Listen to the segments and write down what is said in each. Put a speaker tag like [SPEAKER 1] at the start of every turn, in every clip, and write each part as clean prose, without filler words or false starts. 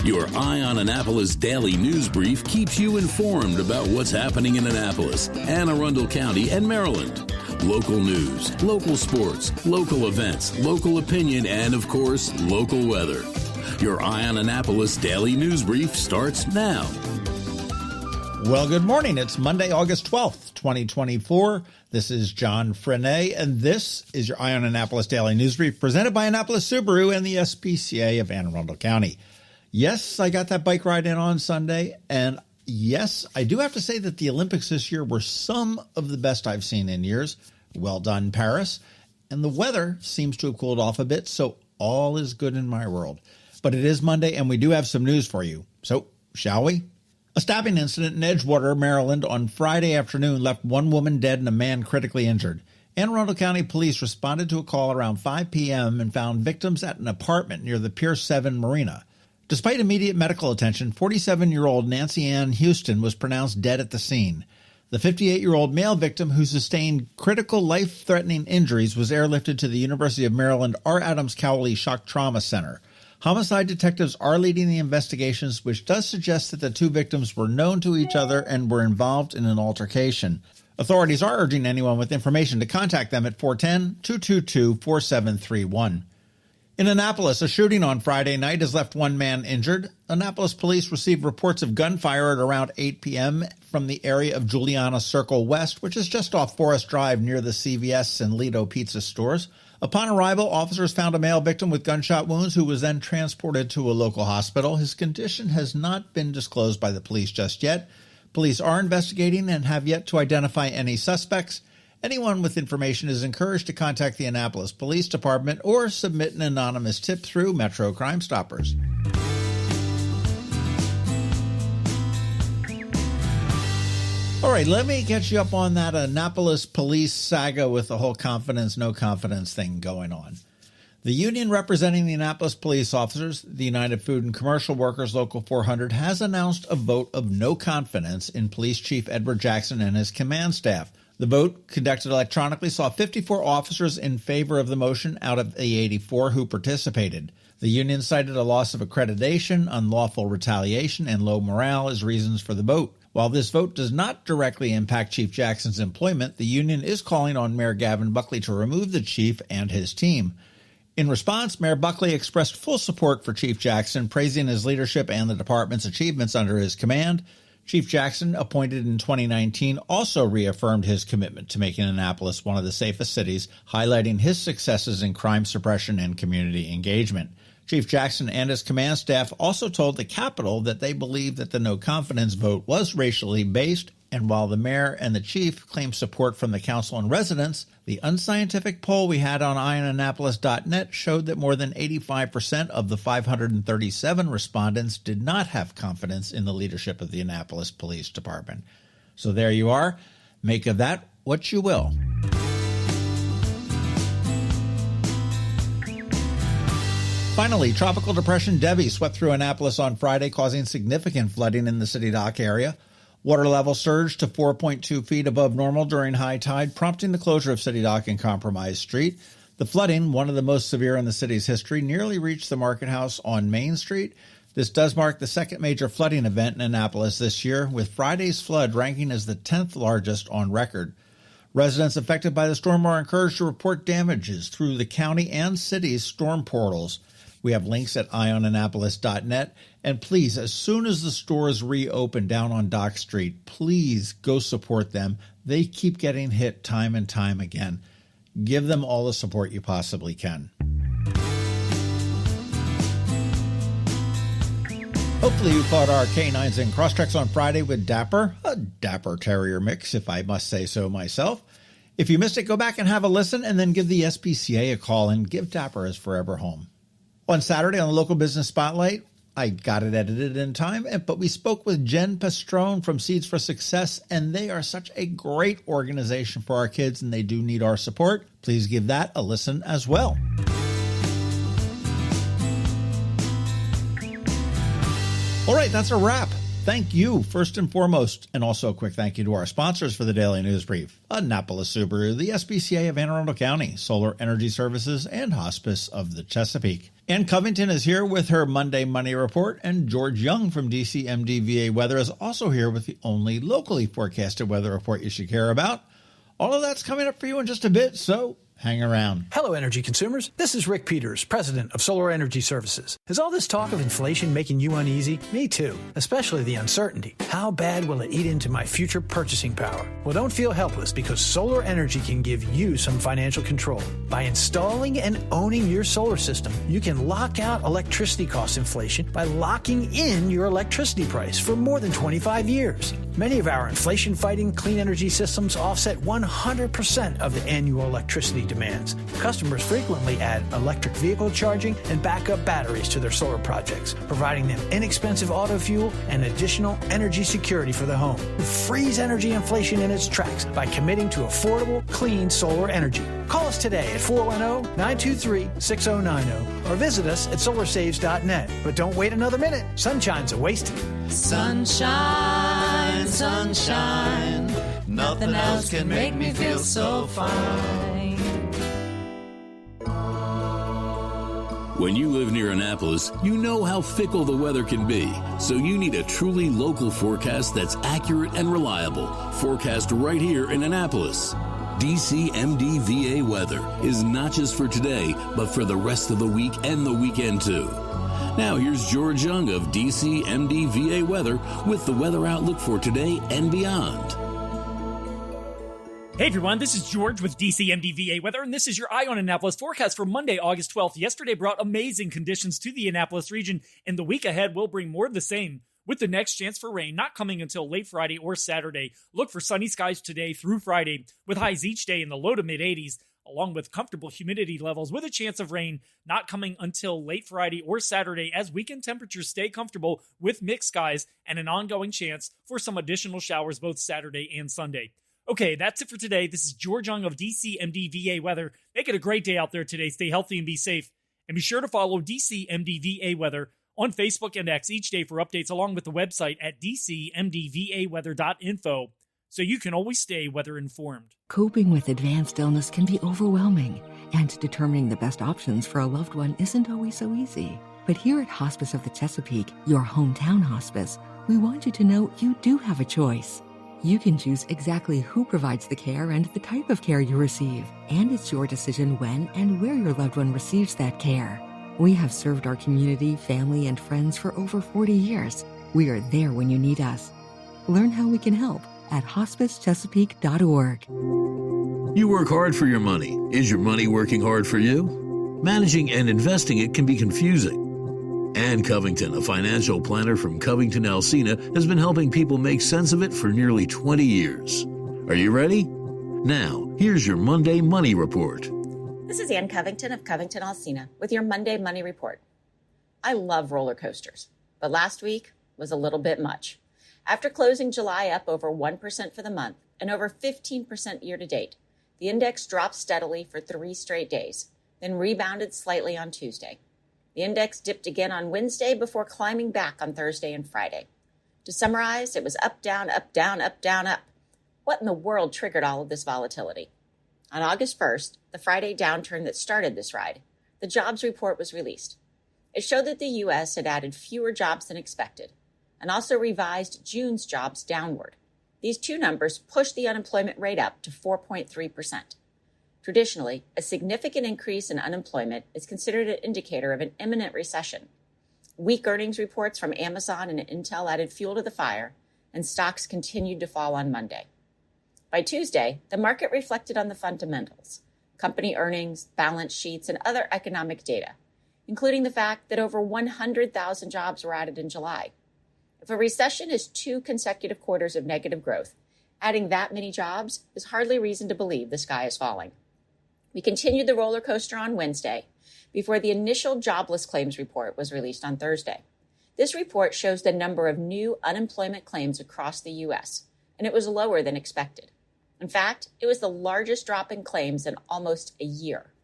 [SPEAKER 1] Your Eye on Annapolis daily news brief keeps you informed about what's happening in Annapolis, Anne Arundel County, and Maryland. Local news, local sports, local events, local opinion, and, of course, local weather. Your Eye on Annapolis daily news brief starts now.
[SPEAKER 2] Well, good morning. It's Monday, August 12th, 2024. This is John Frenaye, and this is your Eye on Annapolis daily news brief presented by Annapolis Subaru and the SPCA of Anne Arundel County. Yes, I got that bike ride in on Sunday, and yes, I do have to say that the Olympics this year were some of the best I've seen in years. Well done, Paris. And the weather seems to have cooled off a bit, so all is good in my world. But it is Monday, and we do have some news for you. So, shall we? A stabbing incident in Edgewater, Maryland on Friday afternoon left one woman dead and a man critically injured. Anne Arundel County Police responded to a call around 5 p.m. and found victims at an apartment near the Pier 7 Marina. Despite immediate medical attention, 47-year-old Nancy Ann Houston was pronounced dead at the scene. The 58-year-old male victim, who sustained critical life-threatening injuries, was airlifted to the University of Maryland R. Adams Cowley Shock Trauma Center. Homicide detectives are leading the investigations, which does suggest that the two victims were known to each other and were involved in an altercation. Authorities are urging anyone with information to contact them at 410-222-4731. In Annapolis, a shooting on Friday night has left one man injured. Annapolis police received reports of gunfire at around 8 p.m. from the area of Juliana Circle West, which is just off Forest Drive near the CVS and Lido Pizza stores. Upon arrival, officers found a male victim with gunshot wounds who was then transported to a local hospital. His condition has not been disclosed by the police just yet. Police are investigating and have yet to identify any suspects. Anyone with information is encouraged to contact the Annapolis Police Department or submit an anonymous tip through Metro Crime Stoppers. All right, let me catch you up on that Annapolis police saga with the whole confidence, no confidence thing going on. The union representing the Annapolis police officers, the United Food and Commercial Workers Local 400, has announced a vote of no confidence in Police Chief Edward Jackson and his command staff. The vote, conducted electronically, saw 54 officers in favor of the motion out of the 84 who participated. The union cited a loss of accreditation, unlawful retaliation, and low morale as reasons for the vote. While this vote does not directly impact Chief Jackson's employment, the union is calling on Mayor Gavin Buckley to remove the chief and his team. In response, Mayor Buckley expressed full support for Chief Jackson, praising his leadership and the department's achievements under his command. Chief Jackson, appointed in 2019, also reaffirmed his commitment to making Annapolis one of the safest cities, highlighting his successes in crime suppression and community engagement. Chief Jackson and his command staff also told the Capitol that they believe that the no-confidence vote was racially based, and while the mayor and the chief claim support from the council and residents, the unscientific poll we had on eyeonannapolis.net showed that more than 85% of the 537 respondents did not have confidence in the leadership of the Annapolis Police Department. So there you are. Make of that what you will. Finally, Tropical Depression Debby swept through Annapolis on Friday, causing significant flooding in the city dock area. Water level surged to 4.2 feet above normal during high tide, prompting the closure of City Dock and Compromise Street. The flooding, one of the most severe in the city's history, nearly reached the Market House on Main Street. This does mark the second major flooding event in Annapolis this year, with Friday's flood ranking as the 10th largest on record. Residents affected by the storm are encouraged to report damages through the county and city's storm portals. We have links at eyeonannapolis.net. And please, as soon as the stores reopen down on Dock Street, please go support them. They keep getting hit time and time again. Give them all the support you possibly can. Hopefully you caught our K9s and Crosstreks on Friday with Dapper, a Dapper Terrier mix, if I must say so myself. If you missed it, go back and have a listen, and then give the SPCA a call and give Dapper his forever home. On Saturday on the Local Business Spotlight, I got it edited in time, but we spoke with Jen Pastrone from Seeds for Success, and they are such a great organization for our kids, and they do need our support. Please give that a listen as well. All right, that's a wrap. thank you first and foremost, and also a quick thank you to our sponsors for the Daily News Brief: Annapolis Subaru, the SPCA of Anne Arundel County, Solar Energy Services, and Hospice of the Chesapeake. Ann Covington is here with her Monday Money Report, and George Young from DCMDVA Weather is also here with the only locally forecasted weather report you should care about. All of that's coming up for you in just a bit, so hang around.
[SPEAKER 3] Hello, energy consumers. This is Rick Peters, president of Solar Energy Services. Is all this talk of inflation making you uneasy? Me too, especially the uncertainty. How bad will it eat into my future purchasing power? Well, don't feel helpless, because solar energy can give you some financial control. By installing and owning your solar system, you can lock out electricity cost inflation by locking in your electricity price for more than 25 years. Many of our inflation-fighting clean energy systems offset 100% of the annual electricity demands. Customers frequently add electric vehicle charging and backup batteries to their solar projects, providing them inexpensive auto fuel and additional energy security for the home. Freeze energy inflation in its tracks by committing to affordable, clean solar energy. Call us today at 410-923-6090 or visit us at solarsaves.net. But don't wait another minute. Sunshine's a wasted.
[SPEAKER 4] Sunshine, sunshine, nothing else can make me feel so fine.
[SPEAKER 1] When you live near Annapolis, you know how fickle the weather can be. So you need a truly local forecast that's accurate and reliable. Forecast right here in Annapolis. DCMDVA Weather is not just for today, but for the rest of the week and the weekend too. Now here's George Young of DCMDVA Weather with the weather outlook for today and beyond.
[SPEAKER 5] Hey everyone, this is George with DCMDVA Weather, and this is your Eye on Annapolis forecast for Monday, August 12th. Yesterday brought amazing conditions to the Annapolis region, and the week ahead will bring more of the same, with the next chance for rain not coming until late Friday or Saturday. Look for sunny skies today through Friday, with highs each day in the low to mid-80s, along with comfortable humidity levels, with a chance of rain not coming until late Friday or Saturday, as weekend temperatures stay comfortable with mixed skies and an ongoing chance for some additional showers both Saturday and Sunday. Okay, that's it for today. This is George Young of DCMDVA Weather. Make it a great day out there today. Stay healthy and be safe. And be sure to follow DCMDVA Weather on Facebook and X each day for updates, along with the website at dcmdvaweather.info, so you can always stay weather informed.
[SPEAKER 6] Coping with advanced illness can be overwhelming, and determining the best options for a loved one isn't always so easy. But here at Hospice of the Chesapeake, your hometown hospice, we want you to know you do have a choice. You can choose exactly who provides the care and the type of care you receive, and it's your decision when and where your loved one receives that care. We have served our community, family, and friends for over 40 years. We are there when you need us. Learn how we can help at hospicechesapeake.org.
[SPEAKER 1] You work hard for your money. Is your money working hard for you? Managing and investing it can be confusing. Ann Covington, a financial planner from CovingtonAlsina, has been helping people make sense of it for nearly 20 years. Are you ready? Now, here's your Monday Money Report.
[SPEAKER 7] This is Ann Covington of CovingtonAlsina with your Monday Money Report. I love roller coasters, but last week was a little bit much. After closing July up over 1% for the month and over 15% year to date, the index dropped steadily for 3 straight days, then rebounded slightly on Tuesday. The index dipped again on Wednesday before climbing back on Thursday and Friday. To summarize, it was up, down, up, down, up, down, up. What in the world triggered all of this volatility? On August 1st, the Friday downturn that started this ride, the jobs report was released. It showed that the U.S. had added fewer jobs than expected and also revised June's jobs downward. These two numbers pushed the unemployment rate up to 4.3%. Traditionally, a significant increase in unemployment is considered an indicator of an imminent recession. Weak earnings reports from Amazon and Intel added fuel to the fire, and stocks continued to fall on Monday. By Tuesday, the market reflected on the fundamentals, company earnings, balance sheets, and other economic data, including the fact that over 100,000 jobs were added in July. If a recession is 2 consecutive quarters of negative growth, adding that many jobs is hardly reason to believe the sky is falling. We continued the roller coaster on Wednesday before the initial jobless claims report was released on Thursday. This report shows the number of new unemployment claims across the U.S., and it was lower than expected. In fact, it was the largest drop in claims in almost a year.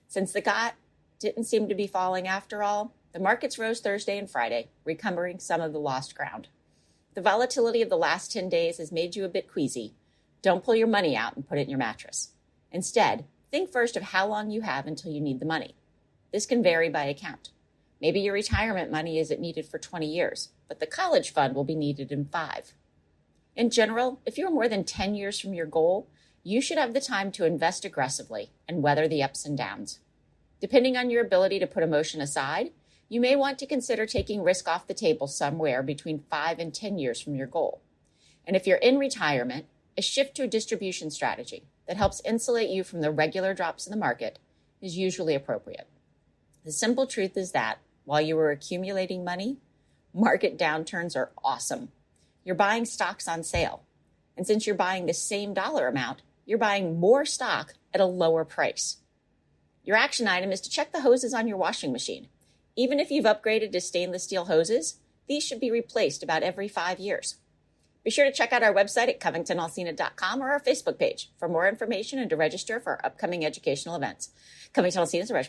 [SPEAKER 7] Since the GOT didn't seem to be falling after all, the markets rose Thursday and Friday, recovering some of the lost ground. The volatility of the last 10 days has made you a bit queasy. Don't pull your money out and put it in your mattress. Instead, think first of how long you have until you need the money. This can vary by account. Maybe your retirement money isn't needed for 20 years, but the college fund will be needed in 5. In general, if you're more than 10 years from your goal, you should have the time to invest aggressively and weather the ups and downs. Depending on your ability to put emotion aside, you may want to consider taking risk off the table somewhere between 5 and 10 years from your goal. And if you're in retirement, a shift to a distribution strategy that helps insulate you from the regular drops in the market is usually appropriate. The simple truth is that while you are accumulating money, market downturns are awesome. You're buying stocks on sale. And since you're buying the same dollar amount, you're buying more stock at a lower price. Your action item is to check the hoses on your washing machine. Even if you've upgraded to stainless steel hoses, these should be replaced about every 5 years. Be sure to check out our website at CovingtonAlsina.com or our Facebook page for more information and to register for our upcoming educational events. CovingtonAlsina is a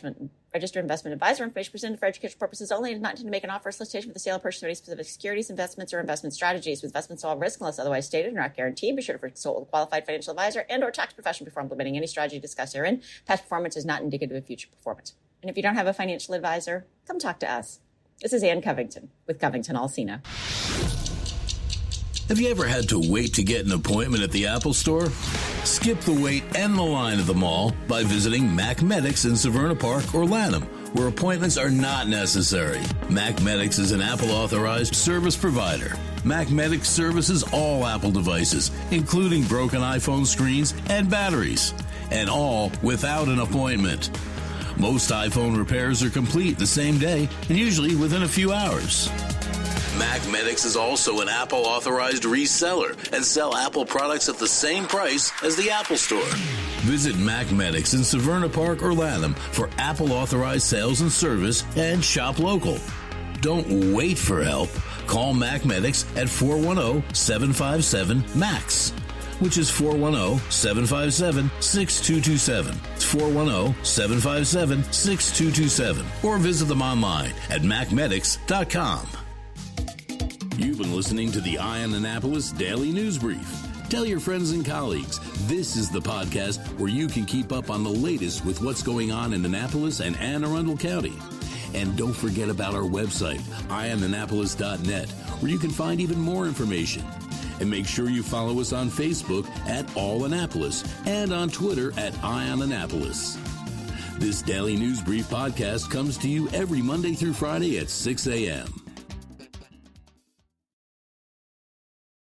[SPEAKER 7] registered investment advisor. Information presented for educational purposes only and is not intended to make an offer or solicitation for the sale or purchase of any specific securities, investments, or investment strategies. With investments all risk unless otherwise stated and not guaranteed. Be sure to consult with a qualified financial advisor and or tax professional before implementing any strategy discussed herein. Past performance is not indicative of future performance. And if you don't have a financial advisor, come talk to us. This is Ann Covington with CovingtonAlsina.
[SPEAKER 1] Have you ever had to wait to get an appointment at the Apple Store? Skip the wait and the line at the mall by visiting Mac Medics in Severna Park or Lanham, where appointments are not necessary. Mac Medics is an Apple-authorized service provider. Mac Medics services all Apple devices, including broken iPhone screens and batteries, and all without an appointment. Most iPhone repairs are complete the same day and usually within a few hours. Mac Medics is also an Apple-authorized reseller and sell Apple products at the same price as the Apple Store. Visit Mac Medics in Severna Park or Lanham for Apple-authorized sales and service and shop local. Don't wait for help. Call Mac Medics at 410-757-MAX, which is 410-757-6227. It's 410-757-6227. Or visit them online at macmedics.com. You've been listening to the Eye on Annapolis Daily News Brief. Tell your friends and colleagues, this is the podcast where you can keep up on the latest with what's going on in Annapolis and Anne Arundel County. And don't forget about our website, eyeonannapolis.net, where you can find even more information. And make sure you follow us on Facebook at All Annapolis and on Twitter at Eye on Annapolis. This Daily News Brief podcast comes to you every Monday through Friday at 6 a.m.